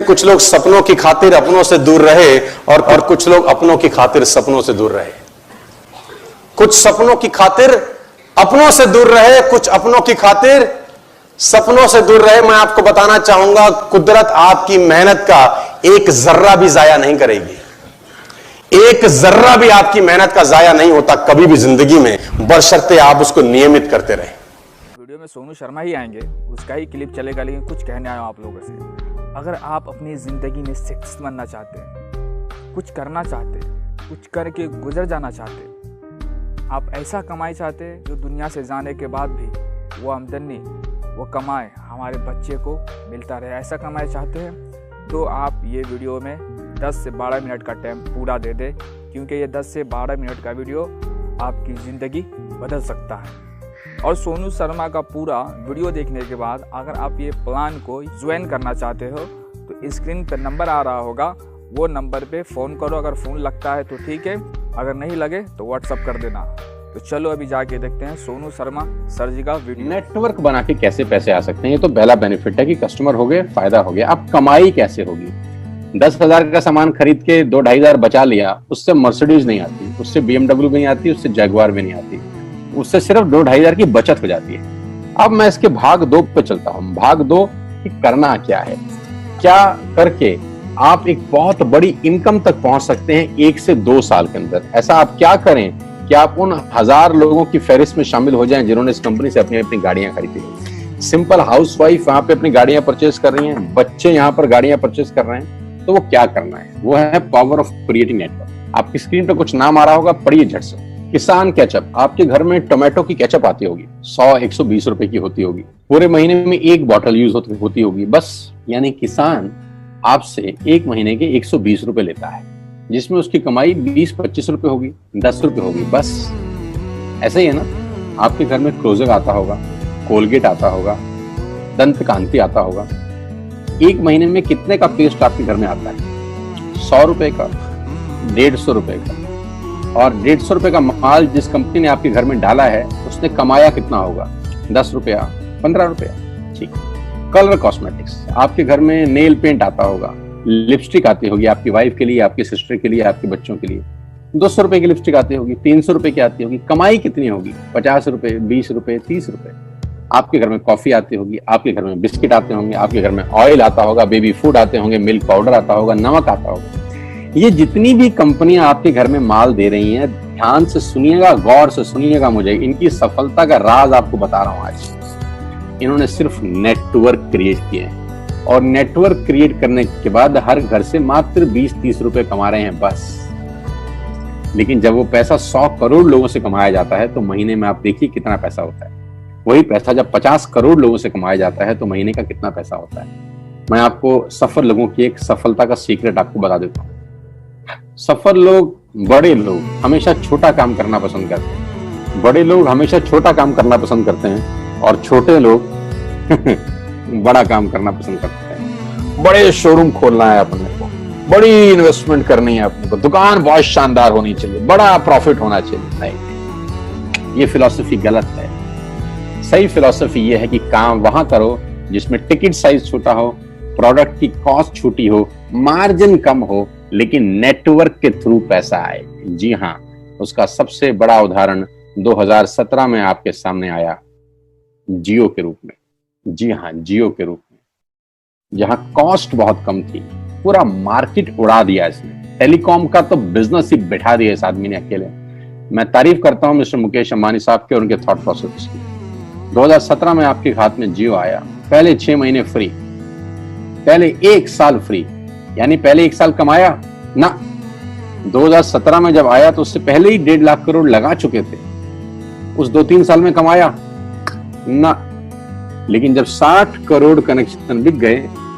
कुछ लोग सपनों की खातिर अपनों से दूर रहे और कुछ लोग अपनों की खातिर सपनों से दूर रहे। कुछ सपनों की खातिर अपनों से दूर रहे, कुछ अपनों की खातिर सपनों से दूर रहे। मैं आपको बताना चाहूंगा, कुदरत आपकी मेहनत का एक जर्रा भी जाया नहीं करेगी। एक जर्रा भी आपकी मेहनत का जाया नहीं होता कभी भी जिंदगी में, बशर्ते आप उसको नियमित करते रहें। वीडियो में सोनू शर्मा ही आएंगे, उसका ही क्लिप चलेगा, लेकिन कुछ कहने आया हूं आप लोगों से। अगर आप अपनी ज़िंदगी में सक्सेस बनना चाहते हैं, कुछ करना चाहते हैं, कुछ करके गुजर जाना चाहते हैं, आप ऐसा कमाई चाहते हैं जो दुनिया से जाने के बाद भी वो आमदनी, वो कमाए हमारे बच्चे को मिलता रहे, ऐसा कमाई चाहते हैं तो आप ये वीडियो में 10 से 12 मिनट का टाइम पूरा दे दें, क्योंकि ये 10 से 12 मिनट का वीडियो आपकी ज़िंदगी बदल सकता है। और सोनू शर्मा का पूरा वीडियो देखने के बाद अगर आप ये प्लान को ज्वाइन करना चाहते हो तो स्क्रीन पर नंबर आ रहा होगा, वो नंबर पे फ़ोन करो। अगर फ़ोन लगता है तो ठीक है, अगर नहीं लगे तो व्हाट्सअप कर देना। तो चलो अभी जाके देखते हैं सोनू शर्मा सर जी का वीडियो। नेटवर्क बना के कैसे पैसे आ सकते हैं, ये तो पहला बेनिफिट है कि कस्टमर हो गए, फायदा हो गया। अब कमाई कैसे होगी? 10,000 का सामान खरीद के 2-2,500 बचा लिया, उससे मर्सिडीज नहीं आती, उससे BMW भी नहीं आती, उससे जैगुआर भी नहीं आती, उससे सिर्फ 2-2,500 की बचत हो जाती है। अब मैं इसके भाग 2 पे चलता हूँ। भाग 2 कि करना क्या है, क्या करके आप एक बहुत बड़ी इनकम तक पहुंच सकते हैं 1 से 2 साल के अंदर। ऐसा आप क्या करें कि आप उन 1000 लोगों की फहरिस्त में शामिल हो जाएं जिन्होंने इस कंपनी से अपनी अपनी गाड़ियां खरीदी। सिंपल हाउसवाइफ वहां पे अपनी गाड़ियां परचेज कर रही हैं, बच्चे यहाँ पर गाड़ियां परचेज कर रहे हैं, तो वो क्या करना है? वो है पावर ऑफ क्रिएटिंग नेटवर्क। आपकी स्क्रीन पर कुछ नाम आ रहा होगा, पढ़िए झट से। किसान केचप, आपके घर में टोमेटो की केचप आती होगी, 100-120 रुपए की होती होगी, पूरे महीने में 1 बॉटल यूज होती होगी बस। यानी किसान आपसे 1 महीने के 120 रुपए लेता है, जिसमें उसकी कमाई 20-25 रुपए होगी, 10 रुपए होगी बस। ऐसा ही है ना? आपके घर में क्लोजर आता होगा, कोलगेट आता होगा, दंत कांति आता होगा। 1 महीने में कितने का पेस्ट आपके घर में आता है? 100 रुपए का, 150 रुपए का। और 150 रुपए का माल जिस कंपनी ने आपके घर में डाला है, उसने कमाया कितना होगा? 10 रुपया, 15 रुपया। ठीक। कलर कॉस्मेटिक्स, आपके घर में नेल पेंट आता होगा, लिपस्टिक आती होगी आपकी वाइफ के लिए, आपकी सिस्टर के लिए, आपके बच्चों के लिए। 200 रुपए की लिपस्टिक आती होगी, 300 रुपए की आती होगी। कमाई कितनी होगी? 50 रुपए, 20 रुपए, 30 रुपए। आपके घर में कॉफी आती होगी, आपके घर में बिस्किट आते होंगे, आपके घर में ऑयल आता होगा, बेबी फूड आते होंगे, मिल्क पाउडर आता होगा, नमक आता होगा। ये जितनी भी कंपनियां आपके घर में माल दे रही हैं, ध्यान से सुनिएगा, गौर से सुनिएगा मुझे। इनकी सफलता का राज आपको बता रहा हूं आज। इन्होंने सिर्फ नेटवर्क क्रिएट किए हैं, और नेटवर्क क्रिएट करने के बाद हर घर से मात्र 20-30 रुपए कमा रहे हैं बस। लेकिन जब वो पैसा 100 करोड़ लोगों से कमाया जाता है तो महीने में आप देखिए कितना पैसा होता है। वही पैसा जब 50 करोड़ लोगों से कमाया जाता है तो महीने का कितना पैसा होता है। मैं आपको सफल लोगों की एक सफलता का सीक्रेट आपको बता देता हूँ। सफल लोग, बड़े लोग हमेशा छोटा काम करना पसंद करते हैं। बड़े लोग हमेशा छोटा काम करना पसंद करते हैं, और छोटे लोग बड़ा काम करना पसंद करते हैं। बड़े शोरूम खोलना है अपने को, बड़ी इन्वेस्टमेंट करनी है अपने को, दुकान बहुत शानदार होनी चाहिए, बड़ा प्रॉफिट होना चाहिए। नहीं, ये फिलॉसफी गलत है। सही फिलॉसफी ये है कि काम वहां करो जिसमें टिकट साइज छोटा हो, प्रोडक्ट की कॉस्ट छोटी हो, मार्जिन कम हो, लेकिन नेटवर्क के थ्रू पैसा आए। जी हाँ, उसका सबसे बड़ा उदाहरण 2017 में आपके सामने आया, जियो के रूप में। जी हाँ, जियो के रूप में, जहां कॉस्ट बहुत कम थी, पूरा मार्केट उड़ा दिया इसने। टेलीकॉम का तो बिजनेस ही बैठा दिया इस आदमी ने अकेले। मैं तारीफ करता हूं मिस्टर मुकेश अंबानी साहब के और उनके थॉट प्रोसेस की। 2017 में आपके हाथ में जियो आया, पहले 6 महीने फ्री, पहले 1 साल फ्री। यानी पहले 1 साल कमाया ना। 2017 में जब आया तो उससे पहले ही 1.5 लाख करोड़ लगा चुके थे। उस 2-3 साल में कमाया ना। लेकिन जब 60 करोड़ कनेक्शन बिक गए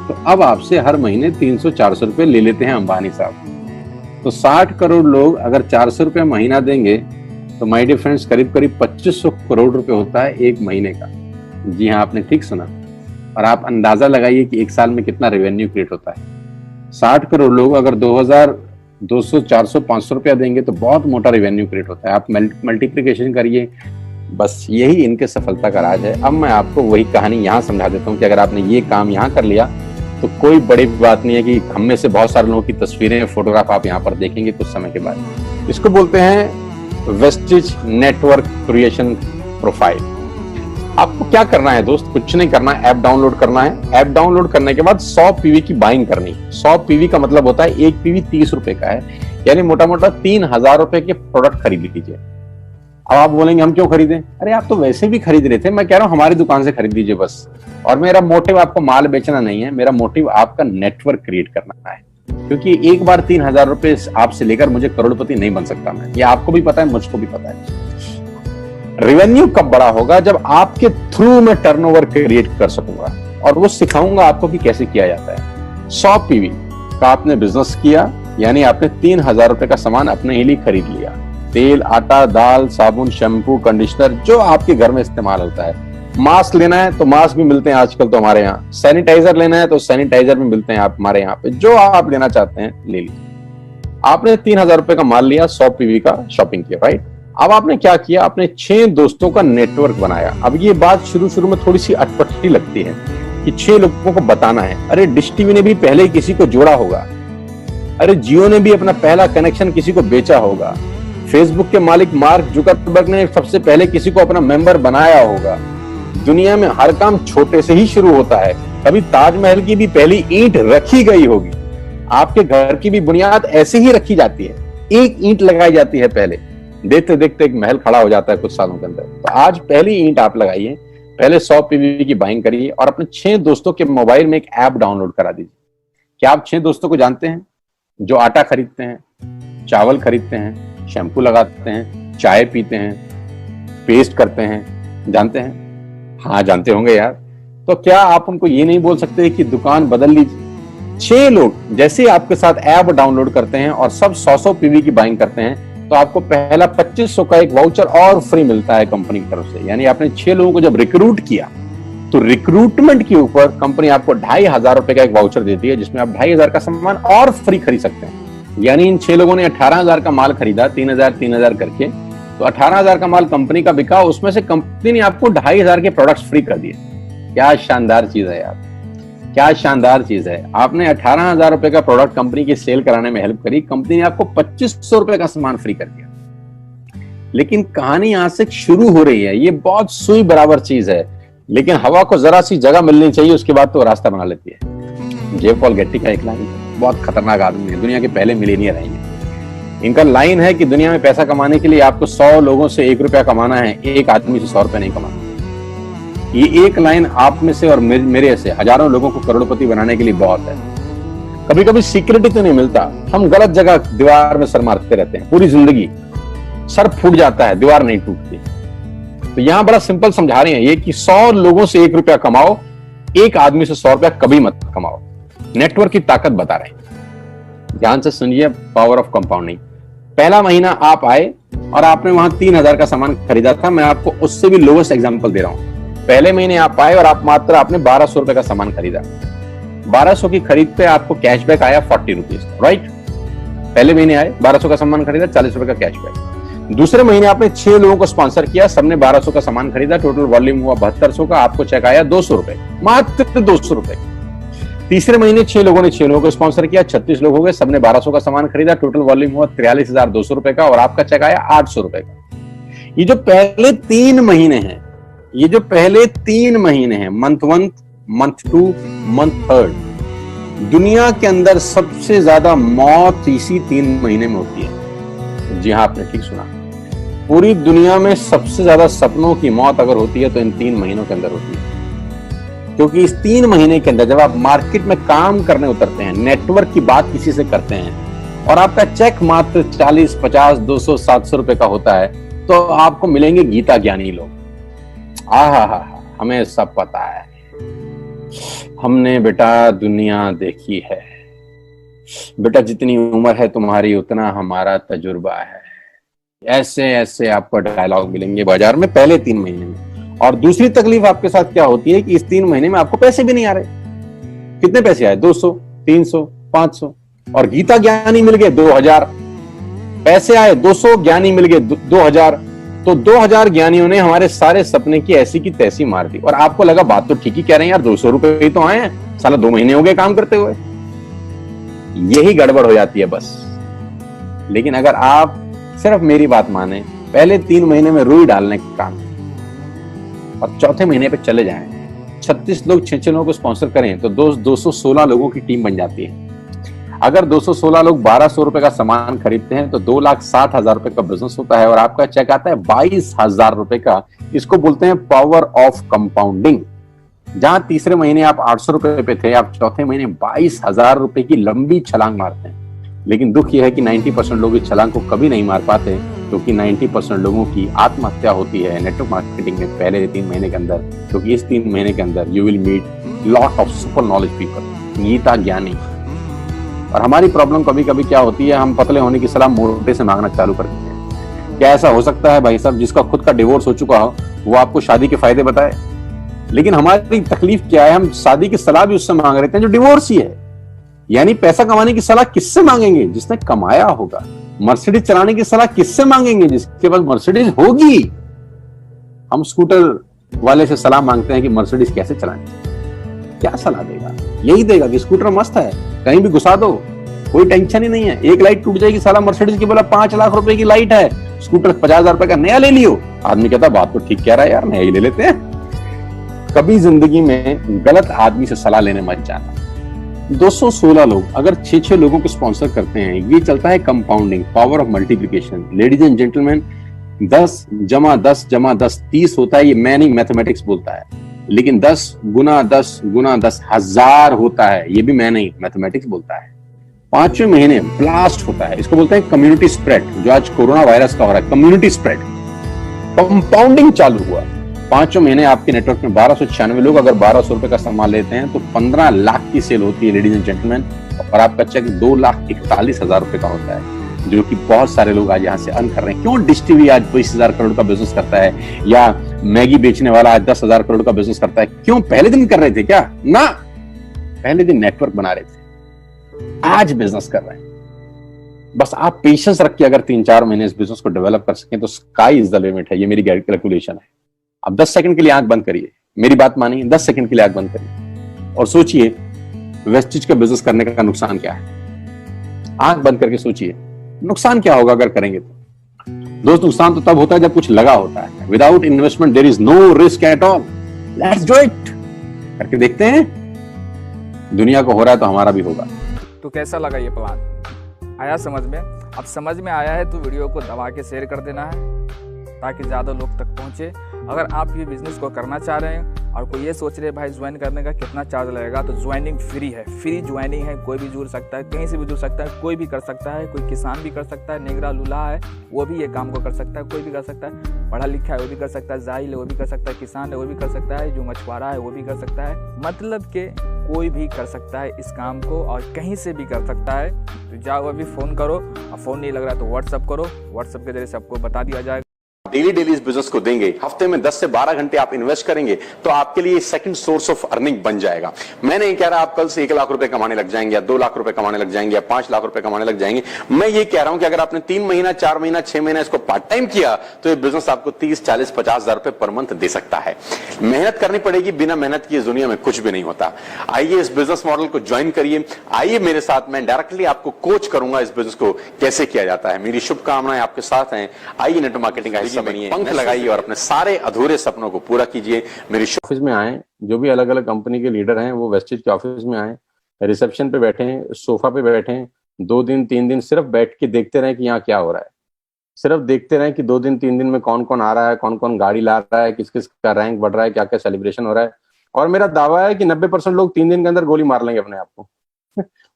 तो अब आपसे हर महीने 300-400 रुपए ले लेते हैं अंबानी साहब। तो 60 करोड़ लोग अगर 400 रुपए महीना देंगे तो माय डियर फ्रेंड्स, करीब करीब 2500 करोड़ रुपए होता है 1 महीने का। जी हाँ, आपने ठीक सुना। और आप अंदाजा लगाइए कि 1 साल में कितना रेवेन्यू क्रिएट होता है। 60 करोड़ लोग अगर 2000, 200, 400, 500 रुपया देंगे तो बहुत मोटा रेवेन्यू क्रिएट होता है। आप मल्टीप्लिकेशन करिए, बस यही इनके सफलता का राज है। अब मैं आपको वही कहानी यहाँ समझा देता हूँ कि अगर आपने ये काम यहाँ कर लिया तो कोई बड़ी बात नहीं है कि हम में से बहुत सारे लोगों की तस्वीरें, फोटोग्राफ आप यहाँ पर देखेंगे कुछ समय के बाद। इसको बोलते हैं वेस्टेज नेटवर्क क्रिएशन प्रोफाइल। आपको क्या करना है दोस्त? कुछ नहीं करना है, ऐप डाउनलोड करना है। ऐप डाउनलोड करने के बाद 100 पीवी की बाइंग करनी है। 100 पीवी का मतलब होता है एक पीवी 30 रुपए का है, यानी मोटा मोटा 3000 रुपए के प्रोडक्ट खरीद लीजिए। अब आप बोलेंगे हम क्यों खरीदें? अरे आप तो वैसे भी खरीद रहे थे, मैं कह रहा हूं हमारी दुकान से खरीद लीजिए बस। और मेरा मोटिव आपको माल बेचना नहीं है, मेरा मोटिव आपका नेटवर्क क्रिएट करना है। क्योंकि एक बार 3000 रुपए आपसे लेकर मुझे करोड़पति नहीं बन सकता मैं, ये आपको भी पता है, मुझको भी पता है। रेवेन्यू कब बड़ा होगा? जब आपके थ्रू मैं टर्नओवर क्रिएट कर सकूंगा और वो सिखाऊंगा आपको कि कैसे किया जाता है। 100 पीवी का आपने बिजनेस किया, यानी आपने 3000 रुपए का सामान अपने ही लिए खरीद लिया। तेल, आटा, दाल, साबुन, शैम्पू, कंडीशनर, जो आपके घर में इस्तेमाल होता है। मास्क लेना है तो मास्क भी मिलते हैं आजकल तो हमारे यहाँ। सैनिटाइजर लेना है तो सैनिटाइजर भी मिलते हैं आप हमारे यहाँ पे। जो आप लेना चाहते हैं ले लीजिए। आपने 3000 रुपए का माल लिया, 100 पीवी का शॉपिंग किया, राइट? अब आपने क्या किया? आपने 6 दोस्तों का नेटवर्क बनाया। अब ये बात शुरू में थोड़ी सी अटपटी लगती है कि 6 लोगों को बताना है। अरे डिश टीवी ने भी पहले किसी को जोड़ा होगा, अरे जियो ने भी अपना पहला कनेक्शन किसी को बेचा होगा, फेसबुक के मालिक मार्क जुकरबर्ग ने सबसे पहले किसी को अपना मेंबर बनाया होगा। दुनिया में हर काम छोटे से ही शुरू होता है। कभी ताजमहल की भी पहली ईंट रखी गई होगी। आपके घर की भी बुनियाद ऐसे ही रखी जाती है, एक ईंट लगाई जाती है पहले, देखते देखते एक महल खड़ा हो जाता है कुछ सालों के अंदर। तो आज पहली ईंट आप लगाइए, पहले 100 पीवी की बाइंग करिए और अपने 6 दोस्तों के मोबाइल में एक ऐप डाउनलोड करा दीजिए। क्या आप 6 दोस्तों को जानते हैं जो आटा खरीदते हैं, चावल खरीदते हैं, शैम्पू लगाते हैं, चाय पीते हैं, पेस्ट करते हैं? जानते हैं? हाँ जानते होंगे यार। तो क्या आप उनको ये नहीं बोल सकते कि दुकान बदल लीजिए? 6 लोग जैसे आपके साथ ऐप डाउनलोड करते हैं और सब 100 पीवी की बाइंग करते हैं तो आपको पहला 2500 का एक वाउचर और फ्री मिलता है कंपनी की तरफ से। यानी आपने 6 लोगों को जब रिक्रूट किया तो रिक्रूटमेंट के ऊपर कंपनी आपको 2500 रुपए का एक वाउचर देती है, जिसमें आप 2500 का सामान और फ्री खरीद सकते हैं। यानी इन 6 लोगों ने 18000 का माल खरीदा, 3000 करके, तो 18000 का माल कंपनी का बिका, उसमें से कंपनी ने आपको 2500 के प्रोडक्ट्स फ्री कर दिए। क्या शानदार चीज है यार, क्या शानदार चीज है। आपने 18000 रुपए का प्रोडक्ट कंपनी की सेल कराने में हेल्प करी, कंपनी ने आपको 2500 रुपए का सामान फ्री कर दिया। लेकिन कहानी यहां से शुरू हो रही है। ये बहुत सुई बराबर चीज है, लेकिन हवा को जरा सी जगह मिलनी चाहिए, उसके बाद तो रास्ता बना लेती है। जे पॉल गेट्टी का एक लाइन, बहुत खतरनाक आदमी है, दुनिया के पहले मिलेनियर हैं। इनका लाइन है कि दुनिया में पैसा कमाने के लिए आपको 100 लोगों से 1 रुपया कमाना है, एक आदमी से 100 रुपया नहीं कमाना। ये एक लाइन आप में से और मेरे से हजारों लोगों को करोड़पति बनाने के लिए बहुत है। कभी कभी सिक्योरिटी तो नहीं मिलता, हम गलत जगह दीवार में सर मारते रहते हैं, पूरी जिंदगी सर फूट जाता है, दीवार नहीं टूटती। तो यहां बड़ा सिंपल समझा रहे हैं ये कि 100 लोगों से 1 रुपया कमाओ, एक आदमी से 100 रुपया कभी मत कमाओ। नेटवर्क की ताकत बता रहे हैं, ध्यान से सुनिए, पावर ऑफ कंपाउंडिंग। पहला महीना आप आए और आपने वहां 3000 का सामान खरीदा था, मैं आपको उससे भी लोवेस्ट एग्जांपल दे रहा हूं। पहले महीने आप आए और आप मात्र आपने 1200 रुपए का सामान खरीदा, 1200 की खरीद पे आपको कैशबैक आया 40 रुपीज, राइट? पहले महीने आए, 1200 का सामान खरीदा, 40 रुपए का कैशबैक। दूसरे महीने आपने 6 लोगों को स्पॉन्सर किया, सबने 1200 का सामान खरीदा, टोटल वॉल्यूम हुआ 7200 का, आपको चेक आया 200 रुपए, मात्र 200 रुपए। तीसरे महीने 6 लोगों ने 6 लोगों को स्पॉन्सर किया, 36 लोग हो गए, सबने 1200 का सामान खरीदा, टोटल वॉल्यूम हुआ 43200 रुपए का और आपका चेक आया 800 रुपए का। ये जो पहले 3 महीने हैं, ये जो पहले 3 महीने हैं, मंथ 1, मंथ 2, मंथ 3, दुनिया के अंदर सबसे ज्यादा मौत इसी 3 महीने में होती है। जी हाँ, आपने ठीक सुना, पूरी दुनिया में सबसे ज्यादा सपनों की मौत अगर होती है तो इन 3 महीनों के अंदर होती है। क्योंकि इस 3 महीने के अंदर जब आप मार्केट में काम करने उतरते हैं, नेटवर्क की बात किसी से करते हैं और आपका चेक मात्र 40, 50, 200, 700 रुपए का होता है, तो आपको मिलेंगे गीता ज्ञानी लोग। हा, हमें सब पता है, हमने बेटा दुनिया देखी है, बेटा जितनी उम्र है तुम्हारी उतना हमारा तजुर्बा है। ऐसे ऐसे आपको डायलॉग मिलेंगे बाजार में पहले 3 महीने में। और दूसरी तकलीफ आपके साथ क्या होती है कि इस 3 महीने में आपको पैसे भी नहीं आ रहे। कितने पैसे आए? 200, 300, 500 और गीता ज्ञानी मिल गए 2000। पैसे आए 200, ज्ञानी मिल गए 2000, तो 2000 ज्ञानियों ने हमारे सारे सपने की ऐसी की तैसी मार दी, और आपको लगा बात तो ठीक ही कह रहे हैं यार, 200 रुपए ही तो आए हैं, साला 2 महीने हो गए काम करते हुए। यही गड़बड़ हो जाती है बस। लेकिन अगर आप सिर्फ मेरी बात माने, पहले 3 महीने में रुई डालने का काम और चौथे महीने पे चले जाएं, 36 लोग 6 लोगों को स्पॉन्सर करें तो 216 लोगों की टीम बन जाती है। अगर 216 लोग 1200 रुपए का सामान खरीदते हैं तो 2,60,000 रुपए का बिजनेस होता है, और आपका चेक आता है 22,000 रुपए का। इसको बोलते हैं पावर ऑफ कंपाउंडिंग। जहां तीसरे महीने आप 800 रुपए पे थे, आप चौथे महीने 22,000 रुपए की लंबी छलांग मारते हैं। लेकिन दुख यह है कि 90% लोग इस छलांग को कभी नहीं मार पाते, क्योंकि 90% लोगों की आत्महत्या होती है नेटवर्क मार्केटिंग में पहले 3 महीने के अंदर। क्योंकि इस 3 महीने के अंदर you will meet lot of super knowledge people, Gita ज्ञानी। और हमारी प्रॉब्लम कभी कभी क्या होती है, हम पतले होने की सलाह मोटे से मांगना चालू कर देते हैं। क्या ऐसा हो सकता है भाई साहब, जिसका खुद का डिवोर्स हो चुका हो वो आपको शादी के फायदे बताए? लेकिन हमारी तकलीफ क्या है, हम शादी की सलाह भी उससे मांग रहे हैं जो डिवोर्स ही है। यानी पैसा कमाने की सलाह किससे मांगेंगे? जिसने कमाया होगा। मर्सिडीज चलाने की सलाह किससे मांगेंगे? जिसके पास मर्सिडीज होगी। हम स्कूटर वाले से सलाह मांगते हैं कि मर्सिडीज कैसे चलाएं। क्या सलाह देगा? यही देगा कि स्कूटर मस्त है, कहीं भी घुसा दो, कोई टेंशन ही नहीं है। एक लाइट टूट जाएगी, साला मर्सिडीज की बोला 5 लाख रुपए की लाइट है, स्कूटर 50,000 रुपए का नया ले लियो। आदमी कहता बात तो ठीक कह रहा है यार, नया ही ले लेते हैं। कभी जिंदगी में गलत आदमी से सलाह लेने मत जाना। 216 लोग अगर 6 लोगों को स्पॉन्सर करते हैं, ये चलता है compounding, power of multiplication. Ladies and gentleman, 10 जमा 10 जमा 10 30 होता है, ये मैं नहीं मैथमेटिक्स बोलता है। लेकिन 10 गुना 10 गुना 10 1000 होता है, ये भी मैं नहीं मैथमेटिक्स बोलता है। 5वें महीने ब्लास्ट होता है, इसको बोलते हैं कम्युनिटी स्प्रेड, जो आज कोरोना वायरस का हो रहा है। कम्युनिटी स्प्रेड, कंपाउंडिंग चालू हुआ। 5वें महीने आपके नेटवर्क में 1296 लोग अगर 1200 रुपए का सामान लेते हैं तो 15 लाख की सेल होती है लेडीज एंड जेंटलमैन, और आपका चेक 2,41,000 रुपए का होता है, जो कि बहुत सारे लोग आज यहाँ से अर्न कर रहे हैं। क्यों डिश टीवी आज 20,000 करोड़ का बिजनेस करता है, या मैगी बेचने वाला आज 10,000 करोड़ का बिजनेस करता है? क्यों? पहले दिन कर रहे थे क्या? ना, पहले दिन नेटवर्क बना रहे थे, आज बिजनेस कर रहे हैं। बस आप पेशेंस रख के अगर 3-4 महीने इस बिजनेस को डेवलप कर सकें तो स्काई इज द लिमिट है। ये मेरी कैलकुलेशन है। अब 10 सेकंड के लिए आंख बंद करिए, मेरी बात मानिए, 10 सेकंड के लिए आंख बंद करिए और सोचिए वेस्टिज का बिजनेस करने का नुकसान क्या है। आंख बंद करके सोचिए नुकसान क्या होगा अगर करेंगे तो। दोस्त, नुकसान तो तब होता है जब कुछ लगा होता है। Without investment there is no risk at all. Let's do it, करके देखते हैं। दुनिया को हो रहा है तो हमारा भी होगा। तो कैसा लगा ये प्लान? आया समझ में? अब समझ में आया है तो वीडियो को दबा के शेयर कर देना है ताकि ज़्यादा लोग तक पहुँचे। अगर आप ये बिज़नेस को करना चाह रहे हैं और कोई ये सोच रहे हैं भाई ज्वाइन करने का कितना चार्ज लगेगा, तो ज्वाइनिंग फ्री है। फ्री ज्वाइनिंग है, कोई भी जुड़ सकता है, कहीं से भी जुड़ सकता है, कोई भी कर सकता है। कोई किसान भी कर सकता है, नेगरा लूल्हा है वो भी ये काम को कर सकता है, कोई भी कर सकता है। पढ़ा लिखा है वो भी कर सकता है, जाहिल है वो भी कर सकता है, किसान है वो भी कर सकता है, जो मछुआरा है वो भी कर सकता है। मतलब कि कोई भी कर सकता है इस काम को और कहीं से भी कर सकता है। तो जाओ अभी फ़ोन करो, और फ़ोन नहीं लग रहा तो व्हाट्सअप करो, व्हाट्सअप के जरिए से आपको बता दिया जाएगा। डेली इस बिजनेस को देंगे, हफ्ते में 10 से 12 घंटे आप इन्वेस्ट करेंगे तो आपके लिए सेकंड सोर्स ऑफ अर्निंग बन जाएगा। मैं नहीं कह रहा आप कल से 1 लाख रुपए कमाने लग जाएंगे, या 2 लाख रुपए कमाने लग जाएंगे, या 5 लाख रुपए कमाने लग जाएंगे। मैं ये कह रहा हूं कि अगर आपने 3 महीना, 4 महीना, 6 महीना इसको पार्ट टाइम किया तो ये बिजनेस आपको 30, 40, 50,000 रुपए पर मंथ दे सकता है। मेहनत करनी पड़ेगी, बिना मेहनत की इस दुनिया में कुछ भी नहीं होता। आइए इस बिजनेस मॉडल को ज्वाइन करिए, आइए मेरे साथ, मैं डायरेक्टली आपको कोच करूंगा इस बिजनेस को कैसे किया जाता है। मेरी शुभकामनाएं आपके साथ हैं। आइए नेटवर्क मार्केटिंग का हिस्सा बनिए, पंख लगाइए और अपने सारे अधूरे सपनों को पूरा कीजिए। मेरी ऑफिस में आए, जो भी अलग अलग कंपनी के लीडर हैं वो वेस्टिज के ऑफिस में आए, रिसेप्शन पे बैठे हैं, सोफा पे बैठे हैं, 2 दिन 3 दिन सिर्फ बैठ के देखते रहे कि यहाँ क्या हो रहा है। सिर्फ देखते रहे कि 2 दिन 3 दिन में कौन कौन आ रहा है, कौन कौन गाड़ी ला रहा है, किस किस का रैंक बढ़ रहा है, क्या क्या सेलिब्रेशन हो रहा है। और मेरा दावा है कि 90% लोग 3 दिन के अंदर गोली मार लेंगे अपने आप को।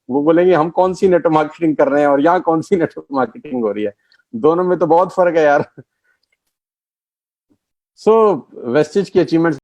वो बोलेंगे हम कौन सी नेटवर्क मार्केटिंग कर रहे हैं और यहाँ कौन सी नेटवर्क मार्केटिंग हो रही है। दोनों में तो बहुत फर्क है यार। सो वेस्टिज की अचीवमेंट्स